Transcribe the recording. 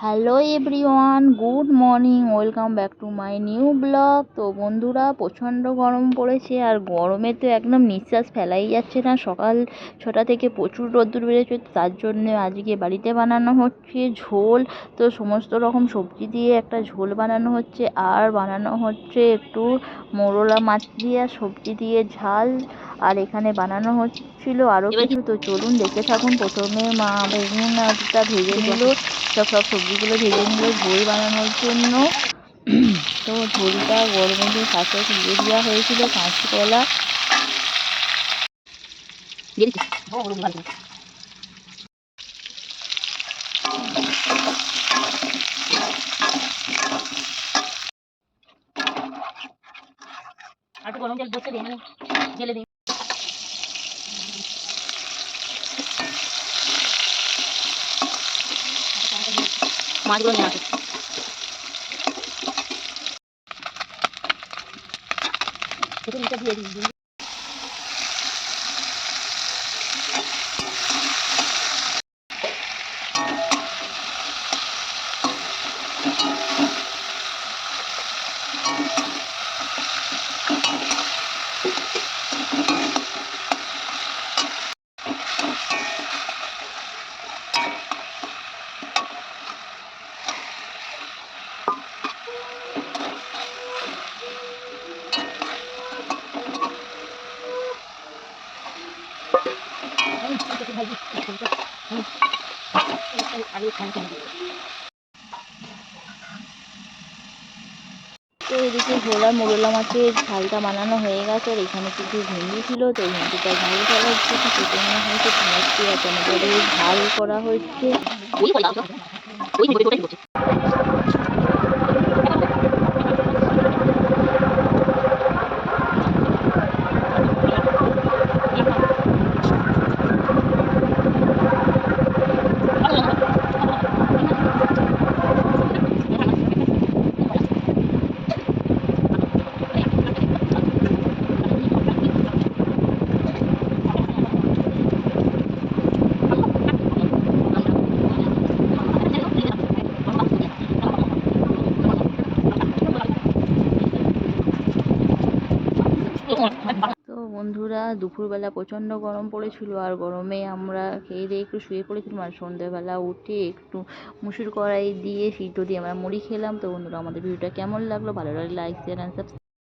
Hello everyone, good morning, welcome back to my new blog. তো বন্ধুরা, প্রচণ্ড গরম পড়েছে আর গরমে তো একদম নিঃশ্বাস ফেলাই যাচ্ছে না। সকাল 6টা থেকে প্রচুর রোদ্দুর বেড়েছে, তার জন্য আজকে বাড়িতে বানানো হচ্ছে ঝোল। তো সমস্ত রকম সবজি দিয়ে একটা ঝোল বানানো হচ্ছে, আর বানানো হচ্ছে একটু মোরলা মাছ দিয়ে সবজি দিয়ে ঝাল। আর এখানে বানানো হচ্ছিল আরও কিছু। তো চলুন দেখতে থাকুন। প্রথমে মা বেগুনটা ভেজে নিল, সব সবজিগুলো ভেজে নিল ঝোল বানানোর জন্য। তো ঝোলটা গরমে দিয়ে ফার্স্টে দিয়ে দেওয়া হয়েছিল কাঁচকলা। আর গরম জল বসে দিই, ঢেলে দিই। মাছগুলো নিয়ে আসে। দিয়ে দিই। তো এদিকে ভোলা মোরলা মাছের ঝালটা বানানো হয়ে গেছে। আর এখানে কিছু ভেন্ডি ছিল, তো ভেন্ডিটা ঝাল করার জন্য কেটে নেওয়া হয়েছে। পেঁয়াজ দিয়ে টমেটো দিয়ে ঝাল করা হচ্ছে। তো বন্ধুরা, দুপুরবেলা প্রচণ্ড গরম পড়েছিল, আর গরমে আমরা খেয়ে দিয়ে একটু শুয়ে পড়েছিলাম। আর সন্ধ্যেবেলা উঠে একটু মুসুর কড়াই দিয়ে সিদ্ধ দিয়ে আমরা মুড়ি খেলাম। তো বন্ধুরা, আমাদের ভিডিওটা কেমন লাগলো, ভালো লাগলে লাইক শেয়ার অ্যান্ড সাবস্ক্রাইব।